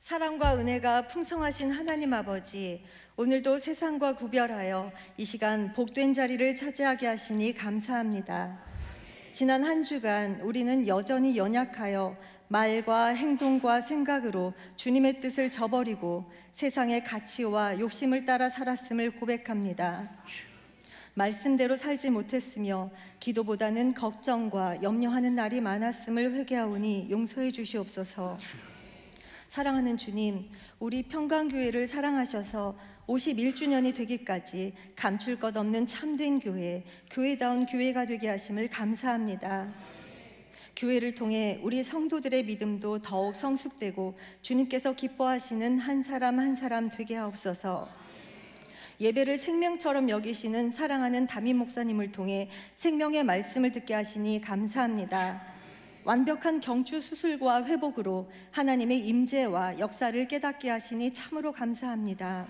사랑과 은혜가 풍성하신 하나님 아버지, 오늘도 세상과 구별하여 이 시간 복된 자리를 차지하게 하시니 감사합니다. 지난 한 주간 우리는 여전히 연약하여 말과 행동과 생각으로 주님의 뜻을 저버리고 세상의 가치와 욕심을 따라 살았음을 고백합니다. 말씀대로 살지 못했으며 기도보다는 걱정과 염려하는 날이 많았음을 회개하오니 용서해 주시옵소서. 사랑하는 주님, 우리 평강교회를 사랑하셔서 51주년이 되기까지 감출 것 없는 참된 교회, 교회다운 교회가 되게 하심을 감사합니다. 교회를 통해 우리 성도들의 믿음도 더욱 성숙되고 주님께서 기뻐하시는 한 사람 한 사람 되게 하옵소서. 예배를 생명처럼 여기시는 사랑하는 담임 목사님을 통해 생명의 말씀을 듣게 하시니 감사합니다. 완벽한 경추 수술과 회복으로 하나님의 임재와 역사를 깨닫게 하시니 참으로 감사합니다.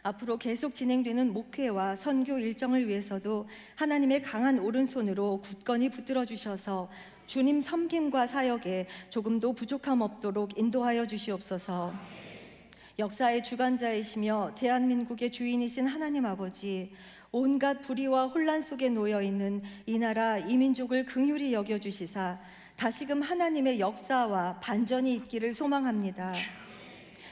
앞으로 계속 진행되는 목회와 선교 일정을 위해서도 하나님의 강한 오른손으로 굳건히 붙들어 주셔서 주님 섬김과 사역에 조금도 부족함 없도록 인도하여 주시옵소서. 역사의 주관자이시며 대한민국의 주인이신 하나님 아버지, 온갖 불의와 혼란 속에 놓여있는 이 나라 이 민족을 긍휼히 여겨주시사 다시금 하나님의 역사와 반전이 있기를 소망합니다.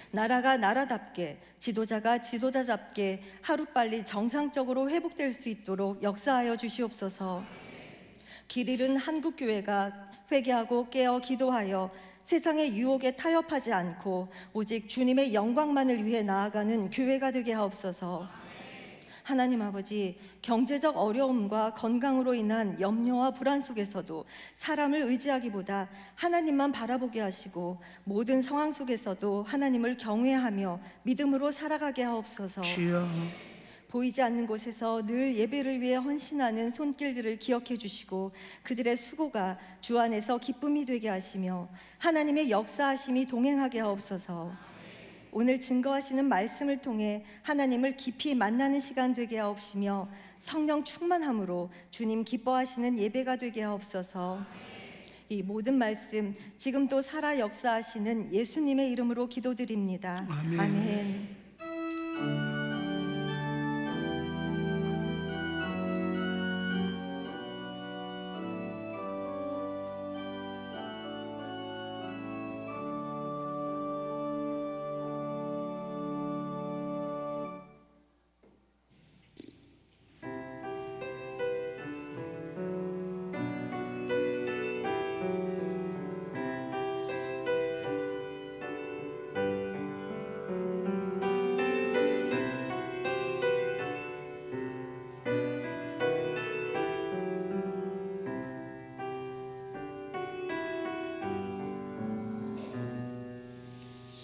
나라가 나라답게, 지도자가 지도자답게 하루빨리 정상적으로 회복될 수 있도록 역사하여 주시옵소서. 길 잃은 한국교회가 회개하고 깨어 기도하여 세상의 유혹에 타협하지 않고 오직 주님의 영광만을 위해 나아가는 교회가 되게 하옵소서. 하나님 아버지, 경제적 어려움과 건강으로 인한 염려와 불안 속에서도 사람을 의지하기보다 하나님만 바라보게 하시고 모든 상황 속에서도 하나님을 경외하며 믿음으로 살아가게 하옵소서. 보이지 않는 곳에서 늘 예배를 위해 헌신하는 손길들을 기억해 주시고 그들의 수고가 주 안에서 기쁨이 되게 하시며 하나님의 역사하심이 동행하게 하옵소서. 오늘 증거하시는 말씀을 통해 하나님을 깊이 만나는 시간 되게 하옵시며 성령 충만함으로 주님 기뻐하시는 예배가 되게 하옵소서. 이 모든 말씀 지금도 살아 역사하시는 예수님의 이름으로 기도드립니다. 아멘.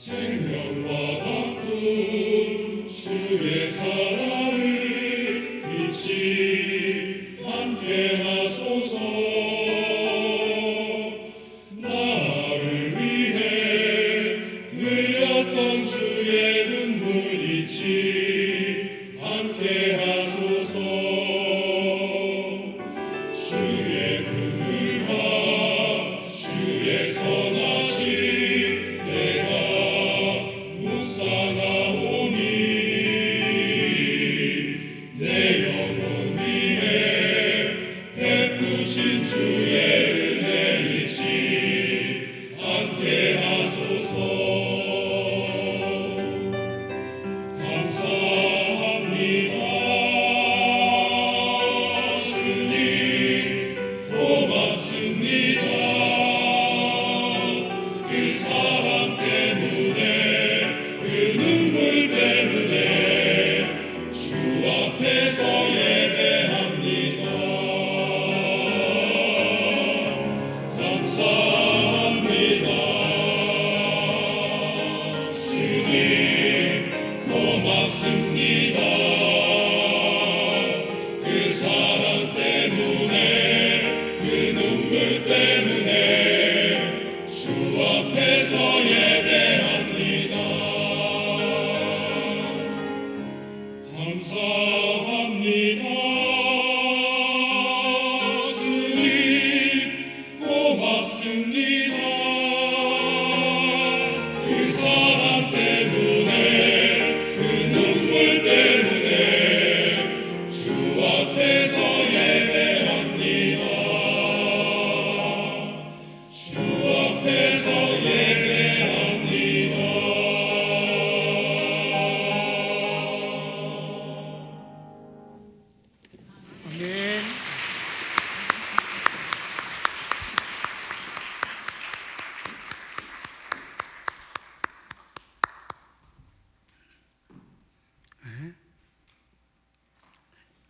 생명과 바꾼 주의 사랑을 잊지 않게 하소서. 나를 위해 흘렸던 주의 눈물 잊지 않게 하소서. 주의 긍휼과 주의 선하심 때문에 주 앞에서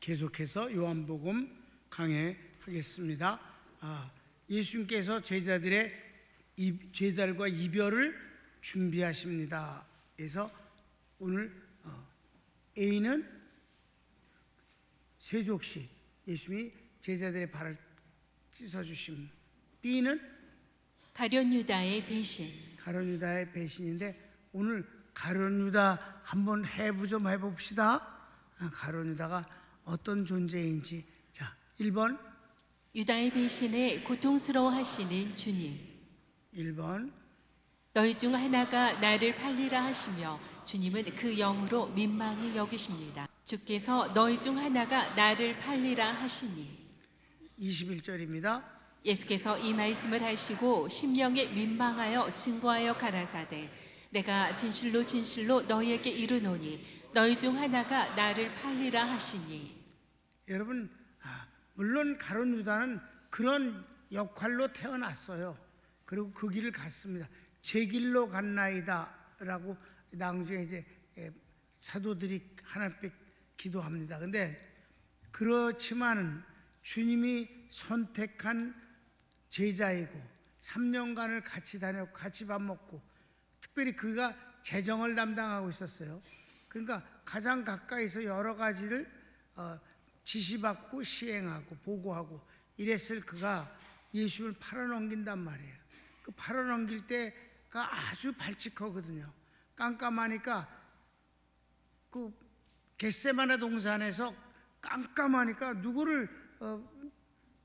계속해서 요한복음 강해하겠습니다. 예수님께서 제자들과 이별을 준비하십니다. 그래서 오늘 A는 세족시, 예수님이 제자들의 발을 씻어주심. B는 가룟 유다의 배신. 가룟 유다의 배신인데, 오늘 가룟 유다 한번 해부 좀 해봅시다. 가룟 유다가 어떤 존재인지. 자, 1번. 유다의 배신에 고통스러워하시는 주님. 1번. 너희 중 하나가 나를 팔리라 하시며, 주님은 그 영으로 민망히 여기십니다. 주께서 너희 중 하나가 나를 팔리라 하시니. 21절입니다. 예수께서 이 말씀을 하시고 심령에 민망하여 증거하여 가라사대, 내가 진실로 진실로 너희에게 이르노니 너희 중 하나가 나를 팔리라 하시니. 여러분, 물론 가룟 유다는 그런 역할로 태어났어요. 그리고 그 길을 갔습니다. 제 길로 갔나이다 라고 나중에 이제 사도들이 하나님께 기도합니다. 근데 그렇지만 주님이 선택한 제자이고 3년간을 같이 다녔고 같이 밥 먹고, 특별히 그가 재정을 담당하고 있었어요. 그러니까 가장 가까이서 여러 가지를 지시받고 시행하고 보고하고 이랬을 그가 예수를 팔아넘긴단 말이에요. 그 팔아넘길 때가 아주 발칙하거든요. 깜깜하니까, 그 겟세마네 동산에서 깜깜하니까 누구를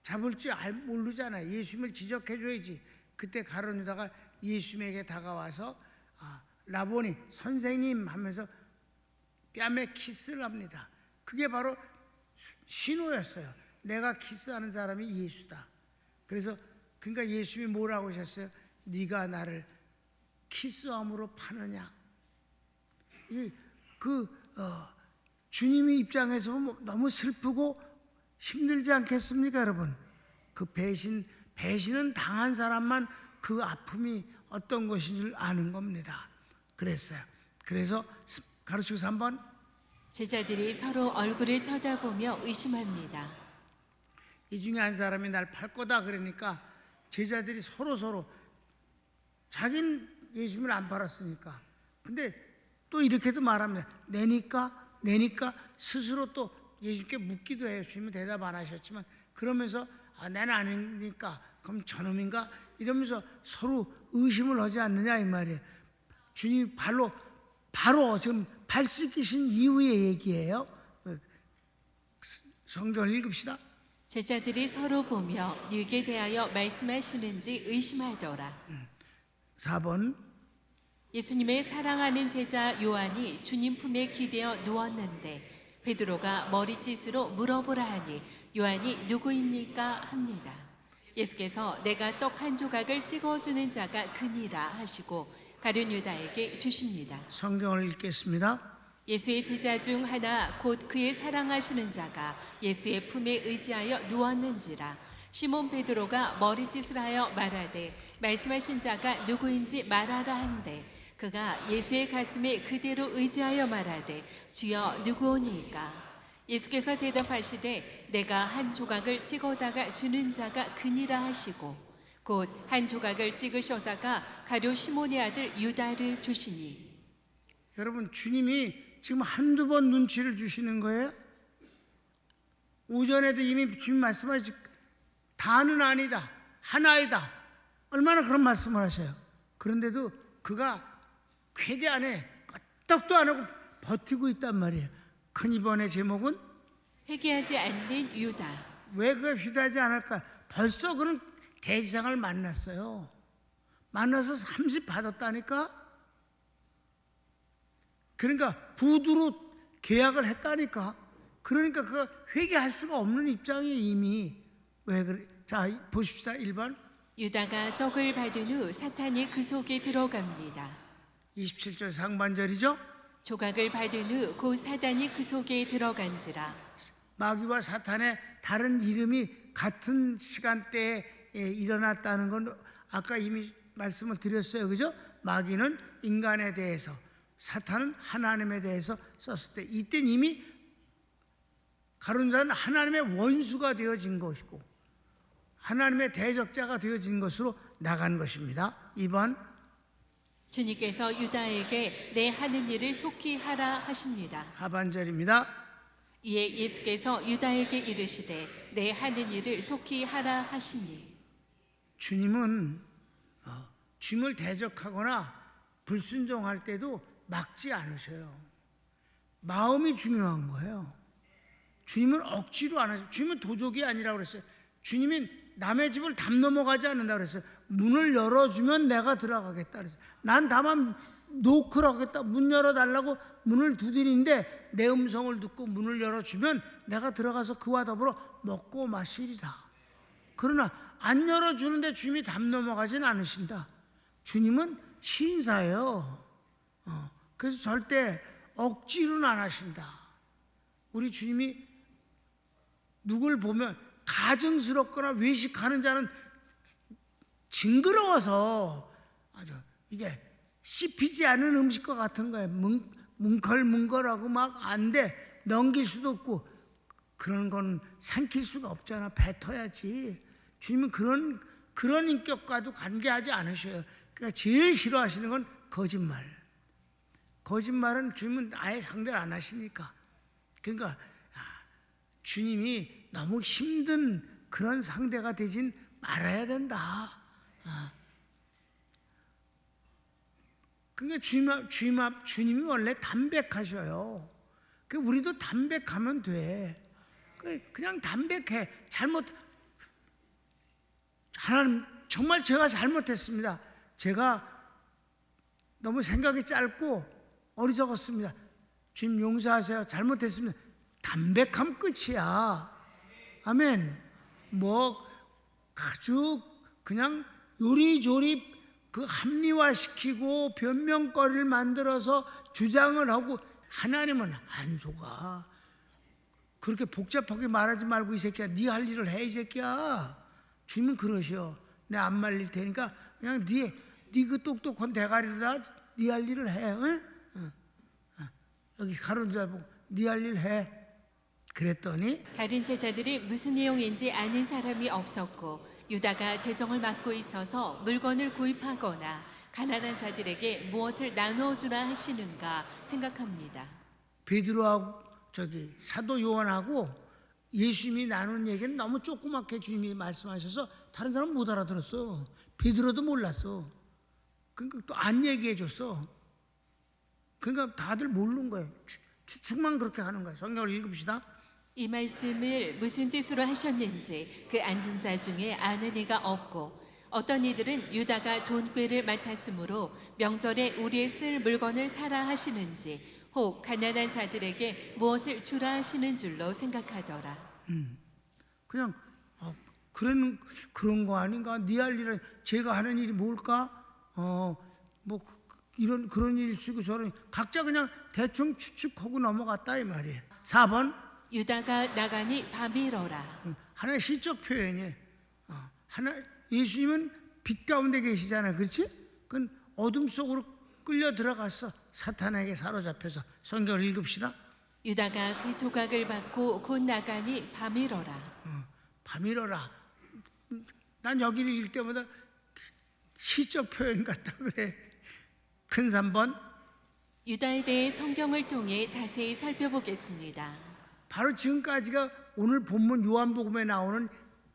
잡을 줄 모르잖아요. 예수님을 지적해줘야지. 그때 가룟 유다가 예수님에게 다가와서 라보니, 선생님 하면서 뺨에 키스를 합니다. 그게 바로 신호였어요. 내가 키스하는 사람이 예수다. 그러니까 예수님이 뭐라고 하셨어요? 네가 나를 키스함으로 파느냐? 주님의 입장에서 너무 슬프고 힘들지 않겠습니까, 여러분? 그 배신은 당한 사람만 그 아픔이 어떤 것인 줄 아는 겁니다. 그래서 가르치고서 한번, 제자들이 서로 얼굴을 쳐다보며 의심합니다. 이 중에 한 사람이 날 팔 거다 그러니까 제자들이 서로 자기는 예수님을 안 팔았으니까. 근데 또 이렇게도 말합니다. 내니까 스스로 또 예수님께 묻기도 해요. 주님은 대답 안 하셨지만, 그러면서 나는 아니니까 그럼 저놈인가? 이러면서 서로 의심을 하지 않느냐 이 말이에요. 주님이 바로 지금 발 씻기신 이후의 얘기예요. 성경을 읽읍시다. 제자들이 서로 보며 누구에 대하여 말씀하시는지 의심하더라. 4번. 예수님의 사랑하는 제자 요한이 주님 품에 기대어 누웠는데 베드로가 머리짓으로 물어보라 하니 요한이 누구입니까 합니다. 예수께서 내가 떡 한 조각을 찍어주는 자가 그니라 하시고 가룟 유다에게 주십니다. 성경을 읽겠습니다. 예수의 제자 중 하나 곧 그의 사랑하시는 자가 예수의 품에 의지하여 누웠는지라. 시몬 베드로가 머리짓을 하여 말하되 말씀하신 자가 누구인지 말하라 한데, 그가 예수의 가슴에 그대로 의지하여 말하되 주여 누구오니까? 예수께서 대답하시되 내가 한 조각을 찍어다가 주는 자가 그니라 하시고 곧 한 조각을 찍으셔다가 가룟 시몬의 아들 유다를 주시니. 여러분, 주님이 지금 한두 번 눈치를 주시는 거예요? 오전에도 이미 주님 말씀하시, 다는 아니다, 하나이다, 얼마나 그런 말씀을 하셔요. 그런데도 그가 회개 안 해, 끄떡도 안 하고 버티고 있단 말이에요. 큰 이번의 제목은 회개하지 않는 유다. 왜 그가 휴대하지 않을까? 벌써 그런 대지상을 만났어요. 만나서 30 받았다니까. 그러니까 부두로 계약을 했다니까. 그러니까 그가 회개할 수가 없는 입장에 이미. 왜 그래? 자, 보십시다. 1번. 유다가 떡을 받은 후 사탄이 그 속에 들어갑니다. 27절 상반절이죠. 조각을 받은 후 곧 사단이 그 속에 들어간지라. 마귀와 사탄의 다른 이름이 같은 시간대에 일어났다는 건 아까 이미 말씀을 드렸어요. 그죠? 마귀는 인간에 대해서, 사탄은 하나님에 대해서 썼을 때, 이때는 이미 가룟 유다는 하나님의 원수가 되어진 것이고 하나님의 대적자가 되어진 것으로 나간 것입니다. 2번 주님께서 유다에게 내 하는 일을 속히 하라 하십니다. 하반절입니다. 이에 예수께서 유다에게 이르시되 내 하는 일을 속히 하라 하시니. 주님은 주님을 대적하거나 불순종할 때도 막지 않으셔요. 마음이 중요한 거예요. 주님은 억지로 안 하셔요. 주님은 도적이 아니라고 그랬어요. 주님은 남의 집을 담 넘어가지 않는다고 그랬어요. 문을 열어주면 내가 들어가겠다 그랬어요. 난 다만 노크를 하겠다. 문 열어달라고 문을 두드리는데 내 음성을 듣고 문을 열어주면 내가 들어가서 그와 더불어 먹고 마시리라. 그러나 안 열어주는데 주님이 담 넘어가진 않으신다. 주님은 신사예요. 그래서 절대 억지로는 안 하신다. 우리 주님이 누굴 보면 가증스럽거나 외식하는 자는 징그러워서 아주 이게 씹히지 않은 음식과 같은 거예요. 뭉클뭉클하고 막 안 돼. 넘길 수도 없고 그런 건 삼킬 수가 없잖아. 뱉어야지. 주님은 그런 인격과도 관계하지 않으셔요. 그러니까 제일 싫어하시는 건 거짓말. 거짓말은 주님은 아예 상대를 안 하시니까. 그러니까 주님이 너무 힘든 그런 상대가 되진 말아야 된다. 그러니까 주님이 원래 담백하셔요. 우리도 담백하면 돼. 그냥 담백해. 하나님 정말 제가 잘못했습니다. 제가 너무 생각이 짧고 어리석었습니다. 주님 용서하세요. 잘못했습니다. 담백함 끝이야. 아멘. 뭐 아주 그냥 요리조리 그 합리화시키고 변명거리를 만들어서 주장을 하고 하나님은 안 속아. 그렇게 복잡하게 말하지 말고 이 새끼야 네 할 일을 해 이 새끼야. 주님은 그러셔. 내 안 말릴 테니까 그냥 네 그 똑똑한 대가리로다 네 할 일을 해. 응? 여기 가론 유다 보고 네 할 일 해. 그랬더니 다른 제자들이 무슨 내용인지 아는 사람이 없었고 유다가 재정을 맡고 있어서 물건을 구입하거나 가난한 자들에게 무엇을 나누어 주라 하시는가 생각합니다. 베드로하고 사도 요한하고 예수님이 나눈 얘기는 너무 조그맣게 주님이 말씀하셔서 다른 사람은 못 알아들었어. 베드로도 몰랐어. 그러니까 또 안 얘기해 줬어. 그러니까 다들 모르는 거예요. 추측만 그렇게 하는 거예요. 성경을 읽읍시다. 이 말씀을 무슨 뜻으로 하셨는지 그 앉은 자 중에 아는 이가 없고 어떤 이들은 유다가 돈꾀를 맡았으므로 명절에 우리의 쓸 물건을 사라 하시는지 혹 가난한 자들에게 무엇을 주라 하시는 줄로 생각하더라. 그냥 그런 거 아닌가? 네 할 일은 제가 하는 일이 뭘까? 뭐 그런 일일 수 있고 저런 각자 그냥 대충 추측하고 넘어갔다 이 말이에요. 4번 유다가 나가니 밤이러라. 하나의 시적 표현이에요. 예수님은 빛 가운데 계시잖아요. 그렇지? 그건 어둠 속으로 끌려 들어갔어. 사탄에게 사로잡혀서. 성경을 읽읍시다. 유다가 그 조각을 받고 곧 나가니 밤이러라. 밤이러라. 난 여기를 읽을 때마다 시적 표현 같다 그래. 큰 3번 유다에 대해 성경을 통해 자세히 살펴보겠습니다. 바로 지금까지가 오늘 본문 요한복음에 나오는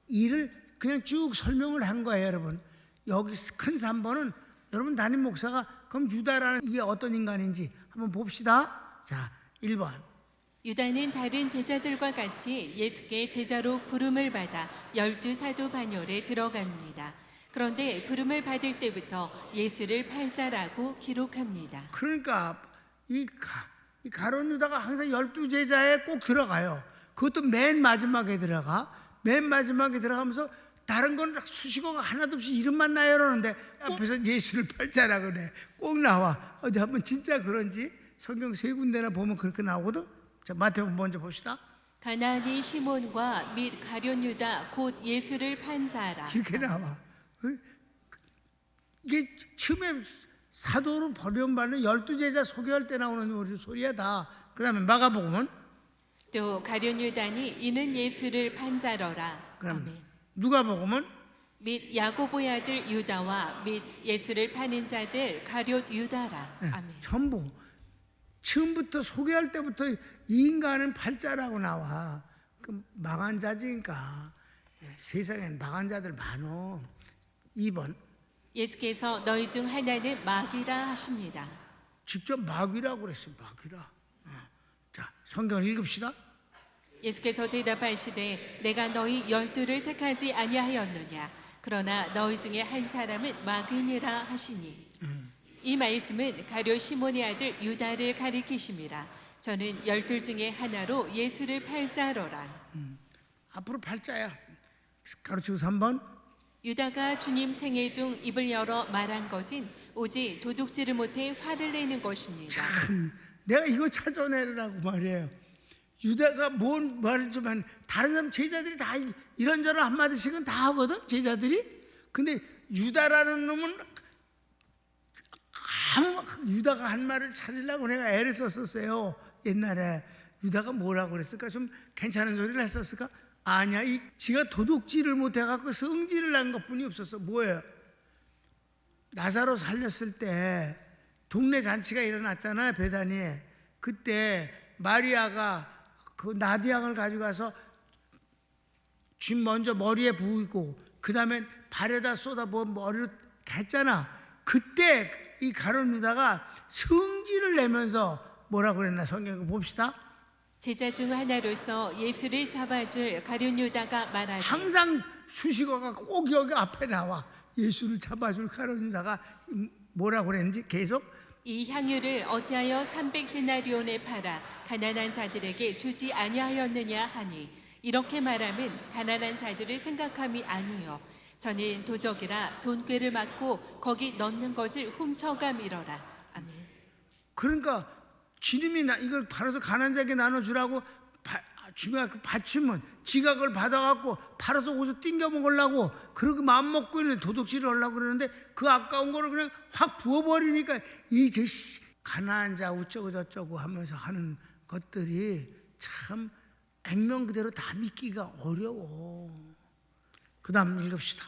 일을 그냥 쭉 설명을 한 거예요. 여러분 여기 큰 3번은 여러분 담임 목사가 그럼 유다라는 이게 어떤 인간인지 한번 봅시다. 자 1번 유다는 다른 제자들과 같이 예수께 제자로 부름을 받아 12사도 반열에 들어갑니다. 그런데 부름을 받을 때부터 예수를 팔자라고 기록합니다. 그러니까 이 가룟 유다가 항상 12제자에 꼭 들어가요. 그것도 맨 마지막에 들어가. 맨 마지막에 들어가면서 다른 건 수식어가 하나도 없이 이름만 나요 그러는데 앞에서 예수를 팔자라 그래. 꼭 나와. 어디 한번 진짜 그런지 성경 3군데나 보면 그렇게 나오거든. 자 마태복음 먼저 봅시다. 가나안의 시몬과 및 가룟 유다 곧 예수를 판 자라. 이렇게 나와. 이게 처음에 사도로 버림받는 12제자 소개할 때 나오는 소리야 다. 그 다음에 마가복음은 또 가룟 유다니 이는 예수를 판자러라. 그럼 아멘. 누가복음은 및 야고보의 아들 유다와 및 예수를 파는 자들 가룟 유다라. 아멘. 전부 처음부터 소개할 때부터 이 인간은 팔자라고 나와. 그 망한 자지니까 세상엔 망한 자들 많어. 2번 예수께서 너희 중 하나는 마귀라 하십니다. 직접 마귀라고 그랬어요. 마귀라. 자, 성경을 읽읍시다. 예수께서 대답하시되 내가 너희 12를 택하지 아니하였느냐 그러나 너희 중에 한 사람은 마귀니라 하시니 이 말씀은 가룟 시몬의 아들 유다를 가리키심이라. 저는 12 중에 하나로 예수를 팔자로라. 앞으로 팔자야. 가르치고 3번 유다가 주님 생애 중 입을 열어 말한 것은 오직 도둑질을 못해 화를 내는 것입니다. 내가 이거 찾아내라고 말이에요. 유다가 뭔 말을 좀 한 다른 사람 제자들이 다 이런저런 한마디씩은 다 하거든 제자들이. 근데 유다라는 놈은 유다가 한 말을 찾으려고 내가 애를 썼었어요. 옛날에 유다가 뭐라고 그랬을까? 좀 괜찮은 소리를 했었을까? 아니야, 지가 도둑질을 못해갖고 성질을 난 것뿐이 없었어. 뭐예요? 나사로 살렸을 때 동네 잔치가 일어났잖아요, 베다니에. 그때 마리아가 그 나디약을 가져가서 쥐 먼저 머리에 부고 그 다음에 발에다 쏟아부어 머리로 했잖아. 그때 이 가룟 유다가 성질을 내면서 뭐라고 그랬나 성경 봅시다. 제자 중 하나로서 예수를 잡아줄 가룟 유다가 말하되 항상 수식어가 꼭 여기 앞에 나와. 예수를 잡아줄 가룟 유다가 뭐라고 그랬는지 계속 이 향유를 어찌하여 300데나리온에 팔아 가난한 자들에게 주지 아니하였느냐 하니 이렇게 말하면 가난한 자들을 생각함이 아니요 저는 도적이라 돈꾀를 맞고 거기 넣는 것을 훔쳐감이러라. 아멘. 그러니까 주님이 이걸 팔아서 가난한 자에게 나눠주라고 주가 그 받치면 지가 그걸 받아갖고 팔아서 옷을 띵겨 먹으려고 그렇게 마음 먹고 있는 도둑질을 하려고 그러는데 그 아까운 거를 그냥 확 부어버리니까 이 가난한 자 어쩌고 저쩌고 하면서 하는 것들이 참 액면 그대로 다 믿기가 어려워. 그 다음 읽읍시다.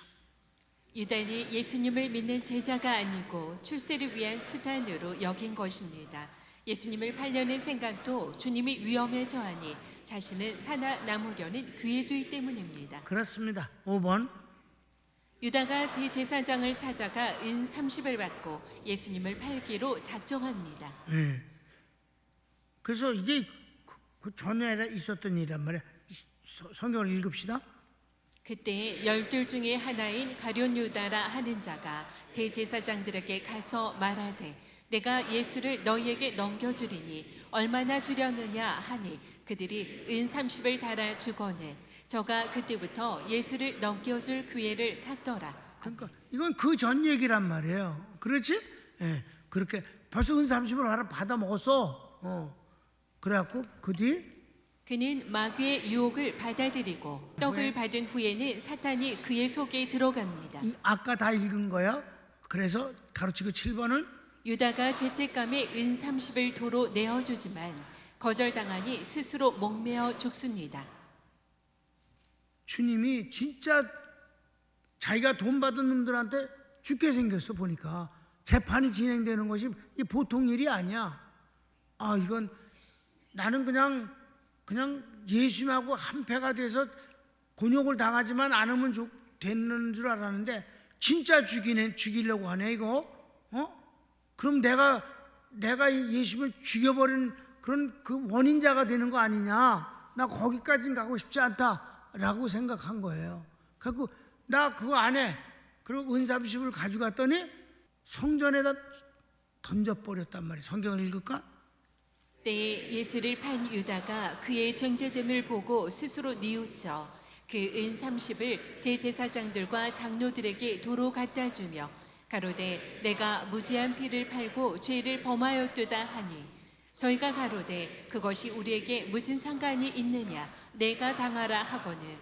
유다는 예수님을 믿는 제자가 아니고 출세를 위한 수단으로 여긴 것입니다. 예수님을 팔려는 생각도 주님이 위험에 처하니 자신은 살아남으려는 귀의주의 때문입니다. 그렇습니다. 5번 유다가 대제사장을 찾아가 은 30을 받고 예수님을 팔기로 작정합니다. 네. 그래서 이게 그 전에 있었던 일이란 말이야. 성경을 읽읍시다. 그때 12 중에 하나인 가룟 유다라 하는 자가 대제사장들에게 가서 말하되 내가 예수를 너희에게 넘겨주리니 얼마나 주려느냐 하니 그들이 은 30을 달아 주거늘 저가 그때부터 예수를 넘겨줄 기회를 찾더라. 그러니까 이건 그 전 얘기란 말이에요. 그렇지? 예. 그렇게 벌써 은 30을 받아 먹었어. 그래갖고 그 뒤 그는 마귀의 유혹을 받아들이고 떡을 받은 후에는 사탄이 그의 속에 들어갑니다. 아까 다 읽은 거야. 그래서 가르치고 7번은 유다가 죄책감에 은 30을 도로 내어주지만 거절당하니 스스로 목매어 죽습니다. 주님이 진짜 자기가 돈 받은 놈들한테 죽게 생겼어. 보니까 재판이 진행되는 것이 보통 일이 아니야. 이건 나는 그냥 예수님하고 한패가 돼서 곤욕을 당하지만 않으면 되는 줄 알았는데 진짜 죽이려고 하네 이거. 그럼 내가 예수님을 죽여버린 그런 그 원인자가 되는 거 아니냐. 나 거기까지는 가고 싶지 않다라고 생각한 거예요. 그래서 나 그거 안 해. 그리고 은 30을 가져갔더니 성전에다 던져버렸단 말이에요. 성경을 읽을까? 때에 예수를 판 유다가 그의 정죄됨을 보고 스스로 뉘우쳐 그 은 30을 대제사장들과 장로들에게 도로 갖다 주며 가로되 내가 무지한 피를 팔고 죄를 범하였도다 하니 저희가 가로되 그것이 우리에게 무슨 상관이 있느냐 내가 당하라 하거늘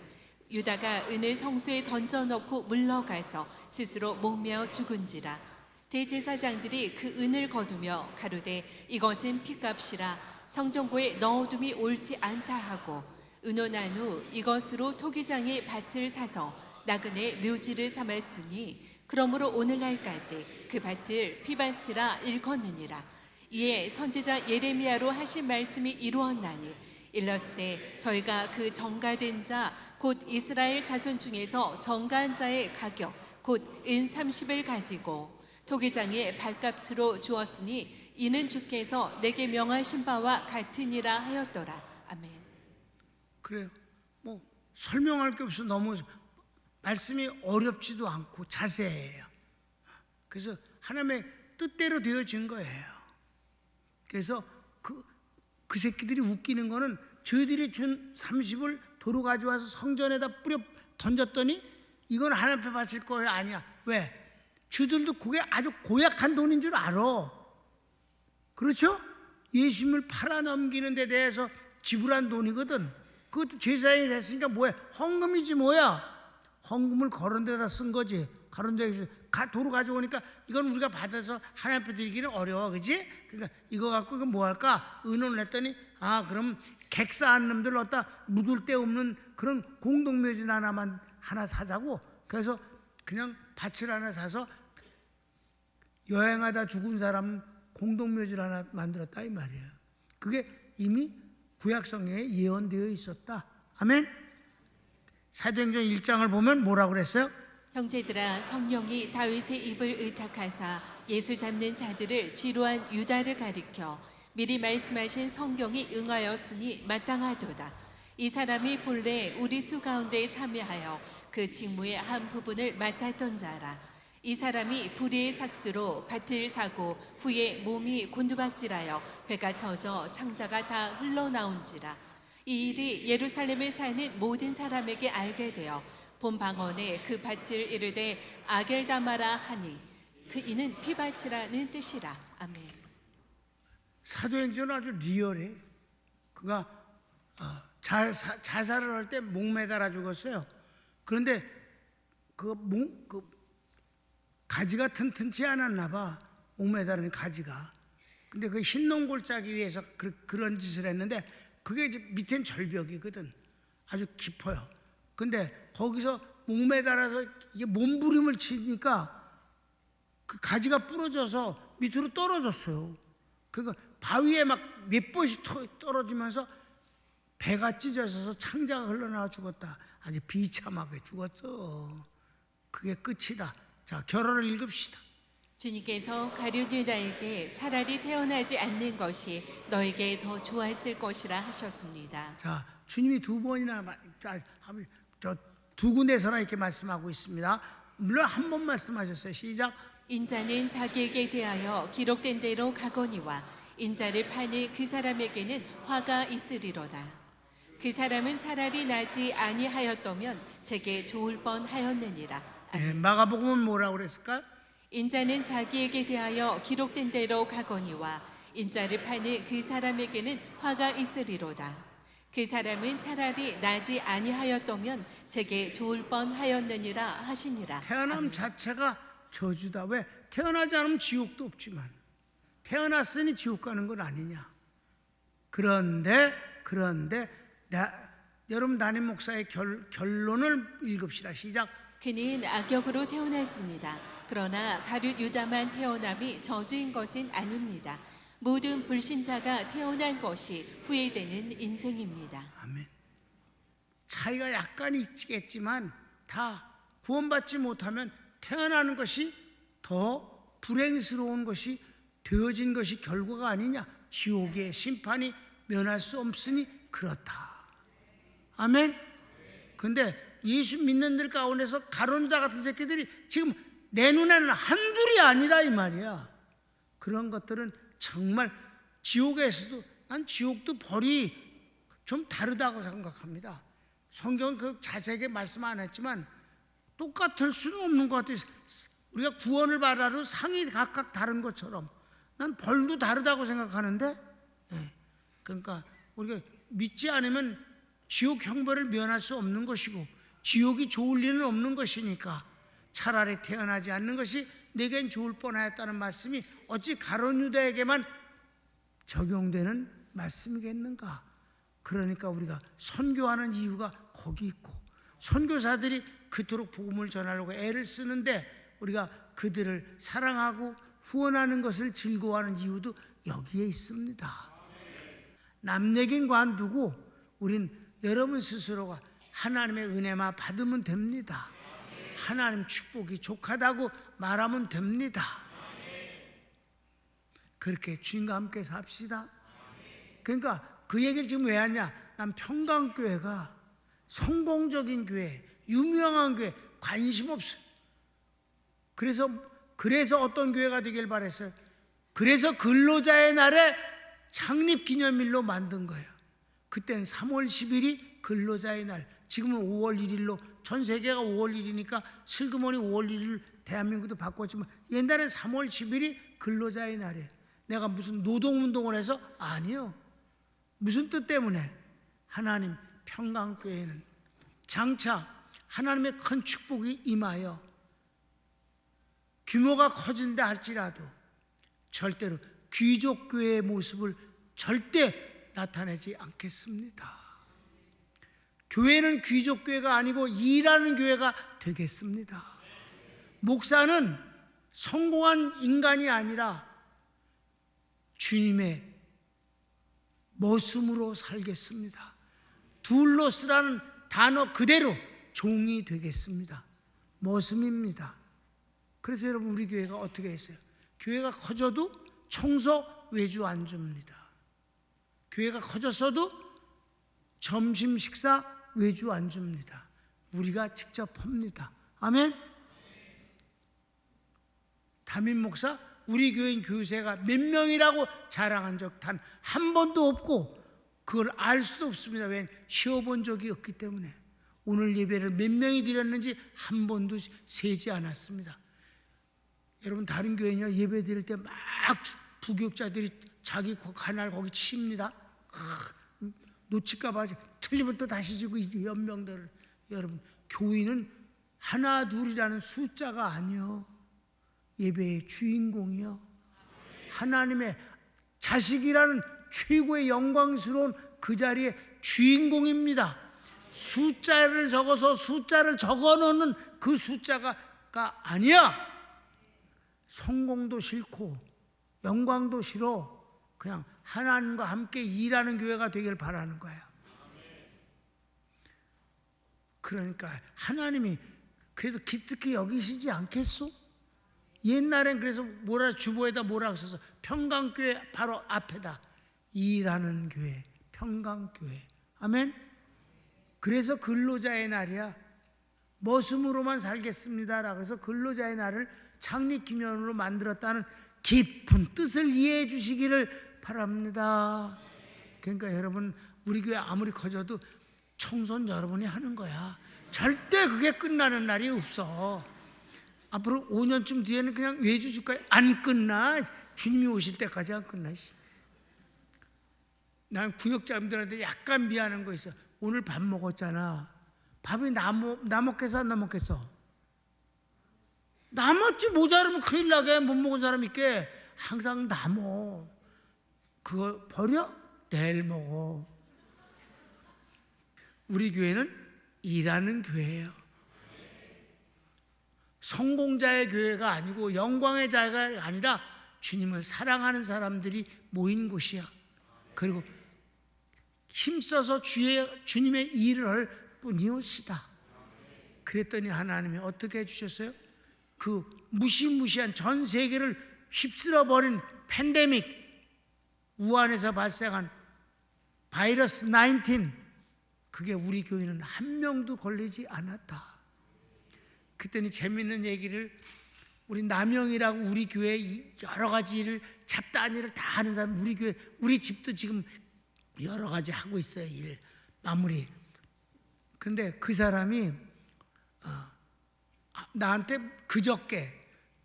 유다가 은을 성소에 던져넣고 물러가서 스스로 목매어 죽은지라 대제사장들이 그 은을 거두며 가로되 이것은 피값이라 성전고에 넣어둠이 옳지 않다 하고 의논한 후 이것으로 토기장이 밭을 사서 나그네 묘지를 삼았으니 그러므로 오늘날까지 그 밭을 피반치라 일컫느니라. 이에 선지자 예레미야로 하신 말씀이 이루었나니 일렀을 저희가 그 정가된 자 곧 이스라엘 자손 중에서 정가한 자의 가격 곧 은 30을 가지고 토기장의 발값으로 주었으니 이는 주께서 내게 명하신 바와 같으니라 하였더라. 아멘. 그래요. 뭐 설명할 게 없어. 너무 말씀이 어렵지도 않고 자세해요. 그래서 하나님의 뜻대로 되어진 거예요. 그래서 그 새끼들이 웃기는 거는 저희들이 준 30을 도로 가져와서 성전에다 뿌려 던졌더니 이건 하나님 앞에 바칠 거예요. 아니야. 왜? 저들도 그게 아주 고약한 돈인 줄 알아. 그렇죠? 예수님을 팔아 넘기는 데 대해서 지불한 돈이거든. 그것도 제사장이 됐으니까 뭐야? 헌금이지 뭐야? 헌금을 그런 데다 쓴 거지. 그런 데 도로 가져오니까 이건 우리가 받아서 하나님 앞에 드리기는 어려워. 그지? 그러니까 이거 갖고 이거 뭐 할까? 의논을 했더니 그럼 객사한 놈들 얻다 묻을 데 없는 그런 공동묘진 하나 사자고. 그래서 그냥 밭을 하나 사서 여행하다 죽은 사람 공동묘지를 하나 만들었다 이 말이에요. 그게 이미 구약성경에 예언되어 있었다. 아멘. 사도행전 1장을 보면 뭐라고 그랬어요? 형제들아, 성령이 다윗의 입을 의탁하사 예수 잡는 자들을 지루한 유다를 가리켜 미리 말씀하신 성경이 응하였으니 마땅하도다. 이 사람이 본래 우리 수 가운데 참여하여 그 직무의 한 부분을 맡았던 자라. 이 사람이 불의의 삭스로 밭을 사고 후에 몸이 곤두박질하여 배가 터져 창자가 다 흘러나온지라. 이 일이 예루살렘에 사는 모든 사람에게 알게 되어 본 방언에 그 밭을 이르되 아겔다마라 하니 그 이는 피밭이라는 뜻이라. 아멘. 사도행전은 아주 리얼해. 그가 자살을 할 때 목매달아 죽었어요. 그런데 그 가지가 튼튼치 않았나 봐. 목매달은 가지가. 근데 그 흰농골 짜기 위해서 그런 짓을 했는데 그게 이제 밑엔 절벽이거든. 아주 깊어요. 근데 거기서 목매달아서 이게 몸부림을 치니까 그 가지가 부러져서 밑으로 떨어졌어요. 그러니까 바위에 막 몇 번씩 떨어지면서 배가 찢어져서 창자가 흘러나와 죽었다. 아주 비참하게 죽었어. 그게 끝이다. 자, 결론을 읽읍시다. 주님께서 가룟 유다에게 차라리 태어나지 않는 것이 너에게 더 좋았을 것이라 하셨습니다. 자, 주님이 두 번이나 두 군데서나 이렇게 말씀하고 있습니다. 물론 한 번 말씀하셨어요. 시작. 인자는 자기에게 대하여 기록된 대로 가거니와 인자를 파는 그 사람에게는 화가 있으리로다. 그 사람은 차라리 나지 아니하였더면 제게 좋을 뻔하였느니라. 마가복음은 뭐라고 그랬을까? 인자는 자기에게 대하여 기록된 대로 가거니와 인자를 파는 그 사람에게는 화가 있으리로다. 그 사람은 차라리 나지 아니하였더면 제게 좋을 뻔하였느니라 하시니라. 태어남 아멘. 자체가 저주다. 왜? 태어나지 않으면 지옥도 없지만 태어났으니 지옥 가는 건 아니냐. 그런데 여러분 담임 목사의 결론을 읽읍시다. 시작. 그는 악역으로 태어났습니다. 그러나 가룟 유다만 태어남이 저주인 것은 아닙니다. 모든 불신자가 태어난 것이 후회되는 인생입니다. 아멘. 차이가 약간 있겠지만 다 구원받지 못하면 태어나는 것이 더 불행스러운 것이 되어진 것이 결과가 아니냐. 지옥의 심판이 면할 수 없으니 그렇다. 아멘. 근데 예수 믿는 들 가운데서 가론유다 같은 새끼들이 지금 내 눈에는 한둘이 아니라 이 말이야. 그런 것들은 정말 지옥에서도 난 지옥도 벌이 좀 다르다고 생각합니다. 성경은 그 자세하게 말씀 안 했지만 똑같을 수는 없는 것 같아요. 우리가 구원을 받아도 상이 각각 다른 것처럼 난 벌도 다르다고 생각하는데, 그러니까 우리가 믿지 않으면 지옥 형벌을 면할 수 없는 것이고 지옥이 좋을 리는 없는 것이니까 차라리 태어나지 않는 것이 내겐 좋을 뻔하였다는 말씀이 어찌 가룟 유다에게만 적용되는 말씀이겠는가? 그러니까 우리가 선교하는 이유가 거기 있고, 선교사들이 그토록 복음을 전하려고 애를 쓰는데 우리가 그들을 사랑하고 후원하는 것을 즐거워하는 이유도 여기에 있습니다. 남 얘기는 관두고 우린 여러분 스스로가 하나님의 은혜만 받으면 됩니다. 하나님 축복이 족하다고 말하면 됩니다. 그렇게 주님과 함께 삽시다. 그러니까 그 얘기를 지금 왜 하냐? 난 평강교회가 성공적인 교회, 유명한 교회 관심 없어요. 그래서 어떤 교회가 되길 바랬어요. 그래서 근로자의 날에 창립기념일로 만든 거예요. 그땐 3월 10일이 근로자의 날, 지금은 5월 1일로, 전 세계가 5월 1일이니까 슬그머니 5월 1일 대한민국도 바꿨지만 옛날엔 3월 10일이 근로자의 날이에요. 내가 무슨 노동운동을 해서? 아니요. 무슨 뜻 때문에? 하나님 평강교회는 장차 하나님의 큰 축복이 임하여 규모가 커진다 할지라도 절대로 귀족교회의 모습을 절대 나타내지 않겠습니다. 교회는 귀족교회가 아니고 일하는 교회가 되겠습니다. 목사는 성공한 인간이 아니라 주님의 머슴으로 살겠습니다. 둘로스라는 단어 그대로 종이 되겠습니다. 머슴입니다. 그래서 여러분 우리 교회가 어떻게 했어요? 교회가 커져도 청소 외주 안 줍니다. 교회가 커졌어도 점심 식사 외주 안 줍니다. 우리가 직접 합니다. 아멘. 담임 목사 우리 교인 교세가 몇 명이라고 자랑한 적 단 한 번도 없고 그걸 알 수도 없습니다. 왜냐하면 쉬어본 적이 없기 때문에. 오늘 예배를 몇 명이 드렸는지 한 번도 세지 않았습니다. 여러분 다른 교회는요 예배 드릴 때 막 부교육자들이 자기 가날 거기 칩니다. 놓칠까 봐 틀리면 또 다시 지고 연명들을. 여러분 교인은 하나 둘이라는 숫자가 아니요, 예배의 주인공이요, 하나님의 자식이라는 최고의 영광스러운 그 자리에 주인공입니다. 숫자를 적어서 숫자를 적어놓는 그 숫자가 아니야. 성공도 싫고 영광도 싫어. 그냥 하나님과 함께 일하는 교회가 되길 바라는 거예요. 그러니까 하나님이 그래도 기특히 여기시지 않겠소? 옛날엔 그래서 주보에다 뭐라고 써서 평강교회 바로 앞에다 일하는 교회, 평강교회. 아멘. 그래서 근로자의 날이야. 머슴으로만 살겠습니다라고 해서 근로자의 날을 창립기념으로 만들었다는 깊은 뜻을 이해해 주시기를 바랍니다. 그러니까 여러분 우리 교회 아무리 커져도 청소는 여러분이 하는 거야. 절대 그게 끝나는 날이 없어. 앞으로 5년쯤 뒤에는 그냥 외주 줄까요? 안 끝나. 주님이 오실 때까지 안 끝나. 난 구역자분들한테 약간 미안한 거 있어. 오늘 밥 먹었잖아. 밥이 남았겠어 안 남았겠어? 남았지. 모자르면 큰일 나게. 못 먹은 사람 있게. 항상 남어. 그거 버려? 내일 먹어. 우리 교회는 일하는 교회예요. 성공자의 교회가 아니고 영광의 자가 아니라 주님을 사랑하는 사람들이 모인 곳이야. 그리고 힘써서 주님의 일을 할 뿐이옵시다. 그랬더니 하나님이 어떻게 해주셨어요? 그 무시무시한 전 세계를 휩쓸어버린 팬데믹, 우한에서 발생한 바이러스 19, 그게 우리 교회는 한 명도 걸리지 않았다. 그때는 재밌는 얘기를, 우리 남영이라고 우리 교회 여러 가지 일을 잡다한 일을 다 하는 사람, 우리 교회, 우리 집도 지금 여러 가지 하고 있어요. 일 마무리. 근데 그 사람이 나한테 그저께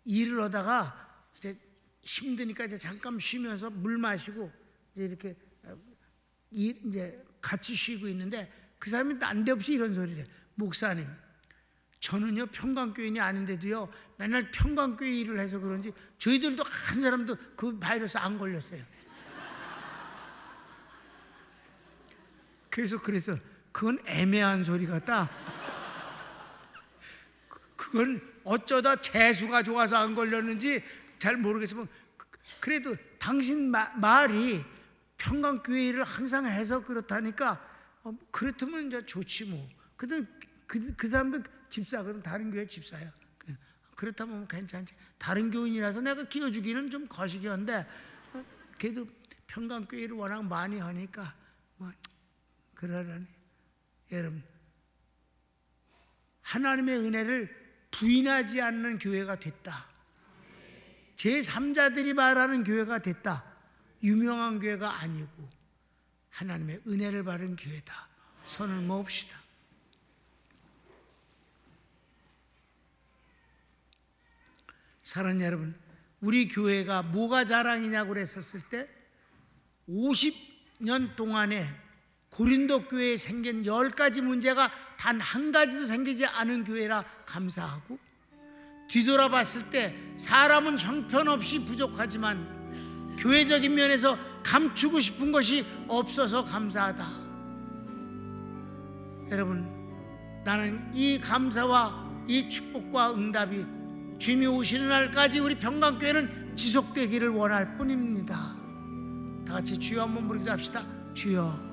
일을 하다가 이제 힘드니까 이제 잠깐 쉬면서 물 마시고 이제 이렇게 이제 같이 쉬고 있는데 그 사람이 난데없이 이런 소리를 해. 목사님, 저는요 평강교인이 아닌데도요 맨날 평강교회 일을 해서 그런지 저희들도 한 사람도 그 바이러스 안 걸렸어요. 그래서 그건 애매한 소리 같다. 그건 어쩌다 재수가 좋아서 안 걸렸는지 잘 모르겠지만, 그래도 당신 말이 평강교회를 항상 해서 그렇다니까 그렇다면 이제 좋지 뭐. 근데 그 사람도 집사거든. 다른 교회 집사야. 그렇다면 괜찮지. 다른 교인이라서 내가 끼워주기는 좀 거시기한데, 그래도 평강교회를 워낙 많이 하니까 뭐 그러려니. 여러분, 하나님의 은혜를 부인하지 않는 교회가 됐다. 제3자들이 말하는 교회가 됐다. 유명한 교회가 아니고 하나님의 은혜를 받은 교회다. 손을 모읍시다. 사랑하는 여러분, 우리 교회가 뭐가 자랑이냐고 그랬었을 때 50년 동안에 고린도 교회에 생긴 10가지 문제가 단 한 가지도 생기지 않은 교회라 감사하고, 뒤돌아봤을 때 사람은 형편없이 부족하지만 교회적인 면에서 감추고 싶은 것이 없어서 감사하다. 여러분, 나는 이 감사와 이 축복과 응답이 주님이 오시는 날까지 우리 평강교회는 지속되기를 원할 뿐입니다. 다 같이 주여 한번 부르기도 합시다. 주여.